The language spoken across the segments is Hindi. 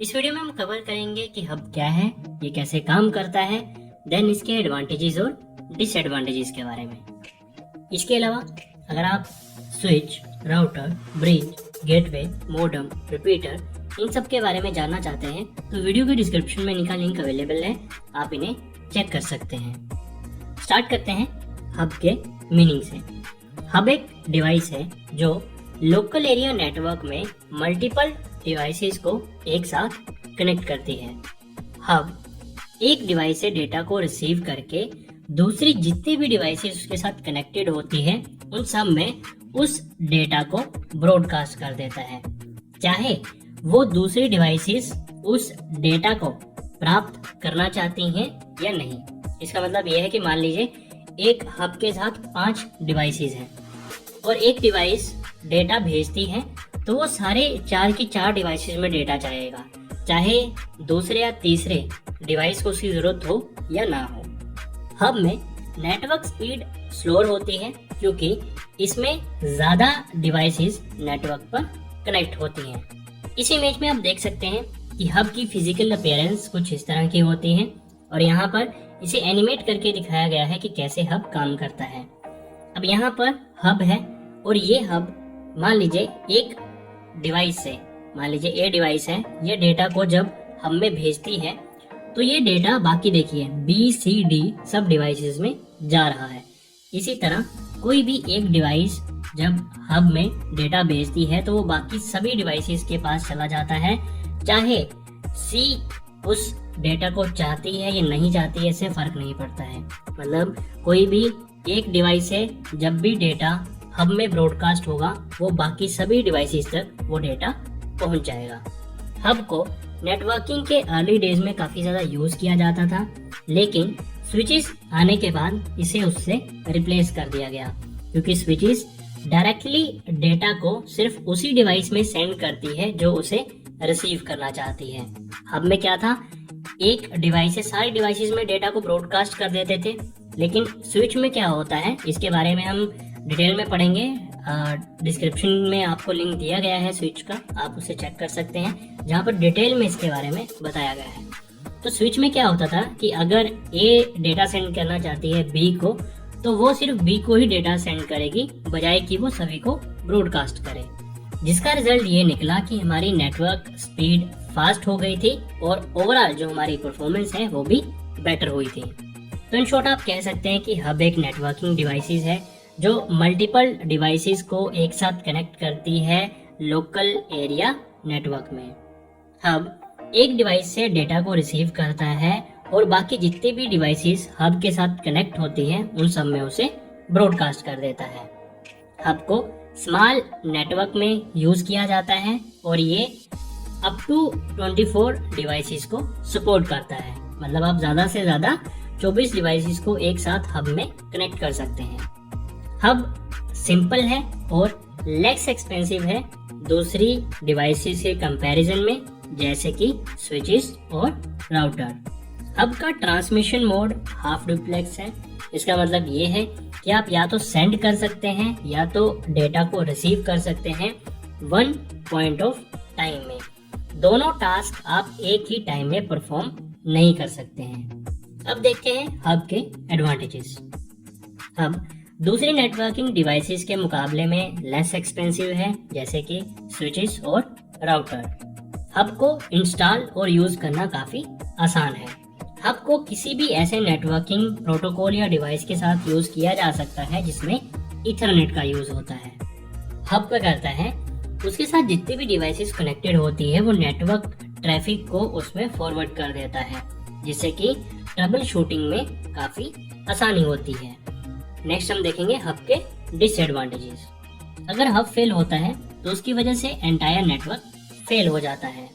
इस वीडियो में हम कवर करेंगे कि हब क्या है, ये कैसे काम करता है, देन इसके एडवांटेजेस और डिसएडवांटेजेस के बारे में। इसके अलावा अगर आप switch, router, bridge, gateway, modem, repeater इन सब के बारे में जानना चाहते हैं तो वीडियो के डिस्क्रिप्शन में इनका लिंक अवेलेबल है, आप इन्हें चेक कर सकते हैं। स्टार्ट करते हैं हब के मीनिंग से। हब एक डिवाइस है जो लोकल एरिया नेटवर्क में मल्टीपल डिवाइसेस को एक साथ कनेक्ट करती है। हब एक डिवाइस से डेटा को रिसीव करके दूसरी जितनी भी डिवाइसेस उसके साथ कनेक्टेड होती है उन सब में उस डेटा को ब्रॉडकास्ट कर देता है, चाहे वो दूसरी डिवाइसेस उस डेटा को प्राप्त करना चाहती हैं या नहीं। इसका मतलब यह है कि मान लीजिए एक हब के साथ 5 डिवाइसेस हैं और एक डिवाइस डेटा भेजती है तो वो सारे 4 की 4 डिवाइसेस में डेटा जाएगा, चाहे दूसरे या तीसरे डिवाइस को उसकी जरूरत हो या ना हो। हब में नेटवर्क स्पीड स्लोअर होती है क्योंकि इसमें ज्यादा डिवाइसेस नेटवर्क पर कनेक्ट होती हैं। इस इमेज में आप देख सकते हैं कि हब की फिजिकल अपीयरेंस कुछ इस तरह की होती है और यहाँ पर इसे एनिमेट करके दिखाया गया है कि कैसे हब काम करता है। अब यहाँ पर हब है और ये हब मान लीजिए एक डिवाइस से, मान लीजिए ए डिवाइस है, ये डेटा को जब हब में भेजती है तो ये डेटा बाकी देखिए B, C, D सब डिवाइसेस में जा रहा है। इसी तरह कोई भी एक डिवाइस जब हब में डेटा भेजती है तो वो बाकी सभी डिवाइसेस के पास चला जाता है, चाहे C उस डेटा को चाहती है या नहीं चाहती है, इससे फर्क नहीं पड़ता है। मतलब कोई भी एक डिवाइस से जब भी डेटा हब में ब्रॉडकास्ट होगा वो बाकी सभी डिवाइसेस तक वो डेटा पहुंच जाएगा। हब को नेटवर्किंग के अर्ली डेज में काफी ज्यादा यूज किया जाता था, लेकिन स्विचेस आने के बाद इसे उससे रिप्लेस कर दिया गया क्योंकि स्विचेस डायरेक्टली डेटा को सिर्फ उसी डिवाइस में सेंड करती है जो उसे रिसीव करना चाहती है। हब में क्या था, एक डिवाइस से सारी डिवाइसेस में डेटा को ब्रॉडकास्ट कर देते थे, लेकिन स्विच में क्या होता है इसके बारे में हम डिटेल में पढ़ेंगे। डिस्क्रिप्शन में आपको लिंक दिया गया है स्विच का, आप उसे चेक कर सकते हैं जहाँ पर डिटेल में इसके बारे में बताया गया है। तो स्विच में क्या होता था कि अगर ए डेटा सेंड करना चाहती है बी को तो वो सिर्फ बी को ही डेटा सेंड करेगी, बजाय कि वो सभी को ब्रॉडकास्ट करे, जिसका रिजल्ट ये निकला कि हमारी नेटवर्क स्पीड फास्ट हो गई थी और ओवरऑल जो हमारी परफॉर्मेंस है वो भी बेटर हुई थी। तो इन शॉर्ट आप कह सकते हैं कि हब एक नेटवर्किंग डिवाइसेस है जो मल्टीपल डिवाइसेस को एक साथ कनेक्ट करती है लोकल एरिया नेटवर्क में। हब एक डिवाइस से डेटा को रिसीव करता है और बाकी जितने भी डिवाइसेस हब के साथ कनेक्ट होती हैं उन सब में उसे ब्रॉडकास्ट कर देता है। हब को स्मॉल नेटवर्क में यूज किया जाता है और ये अप टू 24 डिवाइसेस को सपोर्ट करता है। मतलब आप ज्यादा से ज्यादा 24 डिवाइसेस को एक साथ हब में कनेक्ट कर सकते हैं। हब सिंपल है और लेस एक्सपेंसिव है दूसरी डिवाइसेस के कंपैरिजन में, जैसे कि स्विचेस और राउटर। हब का ट्रांसमिशन मोड हाफ डुप्लेक्स है। इसका मतलब ये है कि आप या तो सेंड कर सकते हैं या तो डेटा को रिसीव कर सकते हैं वन पॉइंट ऑफ टाइम में। दोनों टास्क आप एक ही टाइम में परफॉर्म नहीं कर सकते हैं। अब देखते हैं हब के एडवांटेजेस। हब दूसरी नेटवर्किंग डिवाइसेस के मुकाबले में लेस एक्सपेंसिव है, जैसे कि स्विचेस और राउटर। हब को इंस्टॉल और यूज करना काफी आसान है। हब को किसी भी ऐसे नेटवर्किंग प्रोटोकॉल या डिवाइस के साथ यूज किया जा सकता है जिसमें ईथरनेट का यूज होता है। हब क्या करता है, उसके साथ जितनी भी डिवाइसेस कनेक्टेड होती है वो नेटवर्क ट्रैफिक को उसमें फॉरवर्ड कर देता है, जिससे कि ट्रबल शूटिंग में काफी आसानी होती है। नेक्स्ट हम देखेंगे हब के डिसएडवांटेजेस। अगर हब फेल होता है तो उसकी वजह से एंटायर नेटवर्क फेल हो जाता है।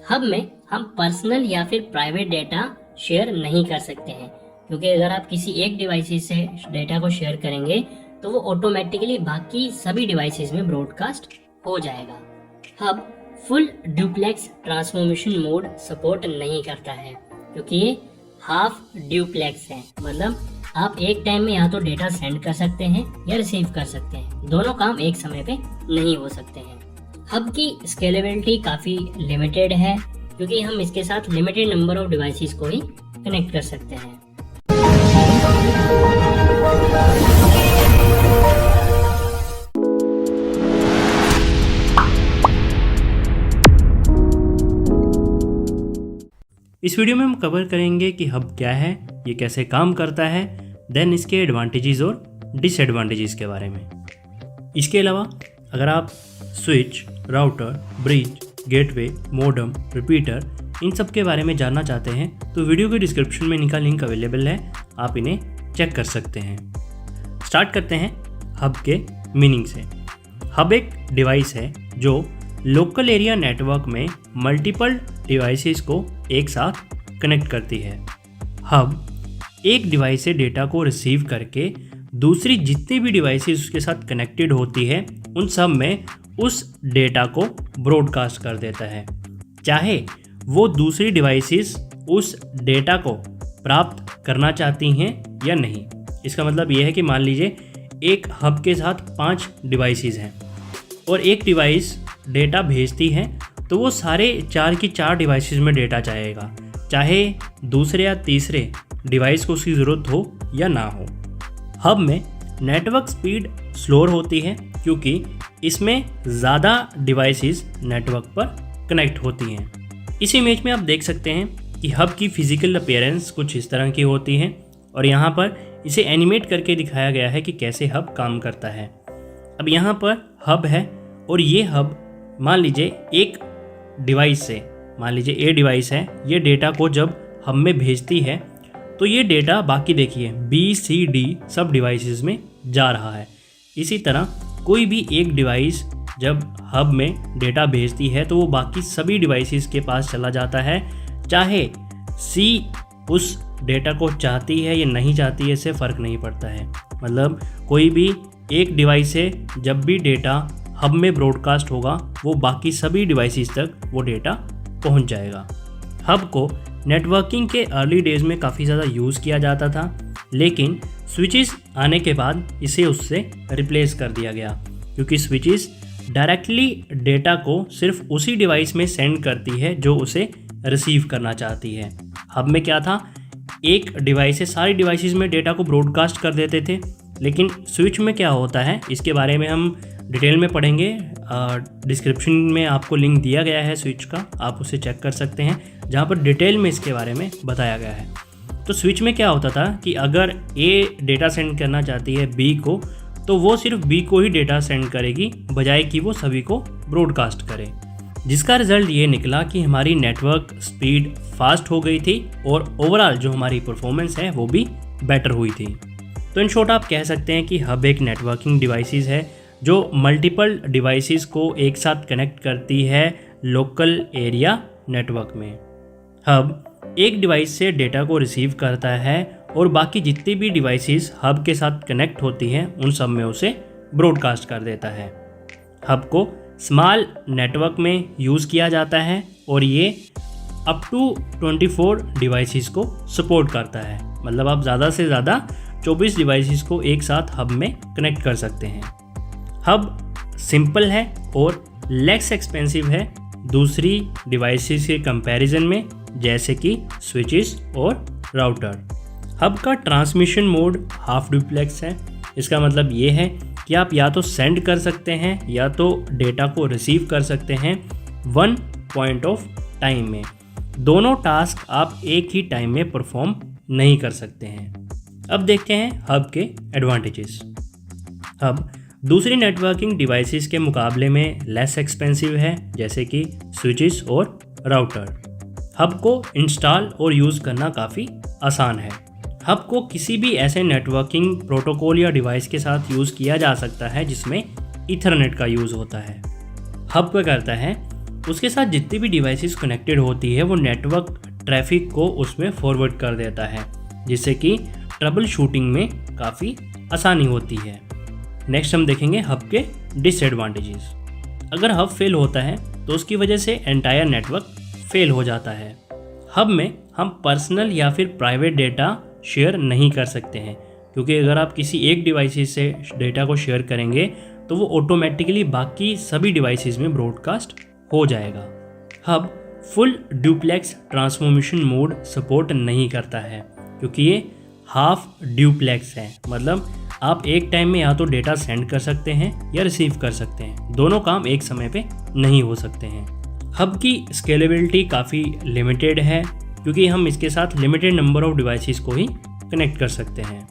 हब में हम पर्सनल या फिर प्राइवेट डेटा शेयर नहीं कर सकते हैं, क्योंकि अगर आप किसी एक डिवाइस से डेटा को शेयर करेंगे तो वो ऑटोमेटिकली बाकी सभी डिवाइसेस में ब्रॉडकास्ट हो जाएगा। Hub full duplex transformation mode support नहीं करता है क्योंकि ये हाफ ड्यूप्लेक्स है। मतलब आप एक टाइम में या तो डेटा सेंड कर सकते हैं या रिसीव कर सकते हैं, दोनों काम एक समय पे नहीं हो सकते हैं। हब की स्केलेबिलिटी काफी लिमिटेड है क्योंकि हम इसके साथ लिमिटेड नंबर ऑफ डिवाइसेस को ही कनेक्ट कर सकते हैं। इस वीडियो में हम कवर करेंगे कि हब क्या है, ये कैसे काम करता है, देन इसके एडवांटेजेस और डिसएडवांटेजेस के बारे में। इसके अलावा अगर आप switch, router, bridge, gateway, modem, repeater इन सब के बारे में जानना चाहते हैं तो वीडियो के डिस्क्रिप्शन में इनका लिंक अवेलेबल है, आप इन्हें चेक कर सकते हैं। स्टार्ट करते हैं हब के मीनिंग से। हब एक डिवाइस है जो लोकल एरिया नेटवर्क में मल्टीपल डिवाइसेस को एक साथ कनेक्ट करती है। हब एक डिवाइस से डेटा को रिसीव करके दूसरी जितनी भी डिवाइसेस उसके साथ कनेक्टेड होती है उन सब में उस डेटा को ब्रॉडकास्ट कर देता है, चाहे वो दूसरी डिवाइसेस उस डेटा को प्राप्त करना चाहती हैं या नहीं। इसका मतलब ये है कि मान लीजिए एक हब के साथ 5 डिवाइसेस हैं और एक डिवाइस डेटा भेजती है तो वो सारे 4 की 4 डिवाइसेस में डेटा जाएगा, चाहे दूसरे या तीसरे डिवाइस को उसकी ज़रूरत हो या ना हो। हब में नेटवर्क स्पीड स्लोअर होती है क्योंकि इसमें ज़्यादा डिवाइसेस नेटवर्क पर कनेक्ट होती हैं। इस इमेज में आप देख सकते हैं कि हब की फिजिकल अपीयरेंस कुछ इस तरह की होती है और यहाँ पर इसे एनिमेट करके दिखाया गया है कि कैसे हब काम करता है। अब यहाँ पर हब है और ये हब मान लीजिए एक डिवाइस से, मान लीजिए ए डिवाइस है, ये डेटा को जब हब में भेजती है तो ये डेटा बाकी देखिए B-C-D सब डिवाइसेस में जा रहा है। इसी तरह कोई भी एक डिवाइस जब हब में डेटा भेजती है तो वो बाकी सभी डिवाइसेस के पास चला जाता है, चाहे C उस डेटा को चाहती है या नहीं चाहती है, इससे फ़र्क नहीं पड़ता है। मतलब कोई भी एक डिवाइस से जब भी डेटा हब में ब्रॉडकास्ट होगा वो बाकी सभी डिवाइसेस तक वो डेटा पहुंच जाएगा। हब को नेटवर्किंग के अर्ली डेज़ में काफ़ी ज़्यादा यूज़ किया जाता था, लेकिन स्विचेस आने के बाद इसे उससे रिप्लेस कर दिया गया क्योंकि स्विचेस डायरेक्टली डेटा को सिर्फ उसी डिवाइस में सेंड करती है जो उसे रिसीव करना चाहती है। हब में क्या था, एक डिवाइस से सारी डिवाइसेस में डेटा को ब्रॉडकास्ट कर देते थे, लेकिन स्विच में क्या होता है इसके बारे में हम डिटेल में पढ़ेंगे। डिस्क्रिप्शन में आपको लिंक दिया गया है स्विच का, आप उसे चेक कर सकते हैं जहाँ पर डिटेल में इसके बारे में बताया गया है। तो स्विच में क्या होता था कि अगर ए डेटा सेंड करना चाहती है बी को तो वो सिर्फ बी को ही डेटा सेंड करेगी, बजाय कि वो सभी को ब्रॉडकास्ट करे, जिसका रिजल्ट ये निकला कि हमारी नेटवर्क स्पीड फास्ट हो गई थी और ओवरऑल जो हमारी परफॉर्मेंस है वो भी बेटर हुई थी। तो इन शॉर्ट आप कह सकते हैं कि हब एक नेटवर्किंग डिवाइसेस है जो मल्टीपल डिवाइसेस को एक साथ कनेक्ट करती है लोकल एरिया नेटवर्क में। हब एक डिवाइस से डेटा को रिसीव करता है और बाकी जितनी भी डिवाइसेस हब के साथ कनेक्ट होती हैं उन सब में उसे ब्रॉडकास्ट कर देता है। हब को स्मॉल नेटवर्क में यूज़ किया जाता है और ये अप टू 24 डिवाइसेस को सपोर्ट करता है। मतलब आप ज़्यादा से ज़्यादा 24 डिवाइसेस को एक साथ हब में कनेक्ट कर सकते हैं। हब सिंपल है और लेस एक्सपेंसिव है दूसरी डिवाइसेस के कंपैरिजन में, जैसे कि स्विचेस और राउटर। हब का ट्रांसमिशन मोड हाफ डुप्लेक्स है। इसका मतलब ये है कि आप या तो सेंड कर सकते हैं या तो डेटा को रिसीव कर सकते हैं वन पॉइंट ऑफ टाइम में। दोनों टास्क आप एक ही टाइम में परफॉर्म नहीं कर सकते हैं। अब देखते हैं हब के एडवांटेजेस। हब दूसरी नेटवर्किंग डिवाइसेस के मुकाबले में लेस एक्सपेंसिव है, जैसे कि स्विचेस और राउटर। हब को इंस्टॉल और यूज़ करना काफ़ी आसान है। हब को किसी भी ऐसे नेटवर्किंग प्रोटोकॉल या डिवाइस के साथ यूज़ किया जा सकता है जिसमें ईथरनेट का यूज़ होता है। हब क्या करता है, उसके साथ जितनी भी डिवाइसेस कनेक्टेड होती है वो नेटवर्क ट्रैफिक को उसमें फॉरवर्ड कर देता है, जिससे कि ट्रबल शूटिंग में काफ़ी आसानी होती है। नेक्स्ट हम देखेंगे हब के डिसएडवांटेजेस। अगर हब फेल होता है तो उसकी वजह से एंटायर नेटवर्क फेल हो जाता है। हब में हम पर्सनल या फिर प्राइवेट डेटा शेयर नहीं कर सकते हैं, क्योंकि अगर आप किसी एक डिवाइस से डेटा को शेयर करेंगे तो वो ऑटोमेटिकली बाकी सभी डिवाइसेस में ब्रॉडकास्ट हो जाएगा। Hub full duplex transformation mode support नहीं करता है, क्योंकि ये हाफ ड्यूप्लेक्स है। मतलब आप एक टाइम में या तो डेटा सेंड कर सकते हैं या रिसीव कर सकते हैं, दोनों काम एक समय पे नहीं हो सकते हैं। हब की स्केलेबिलिटी काफ़ी लिमिटेड है, क्योंकि हम इसके साथ लिमिटेड नंबर ऑफ डिवाइसेस को ही कनेक्ट कर सकते हैं।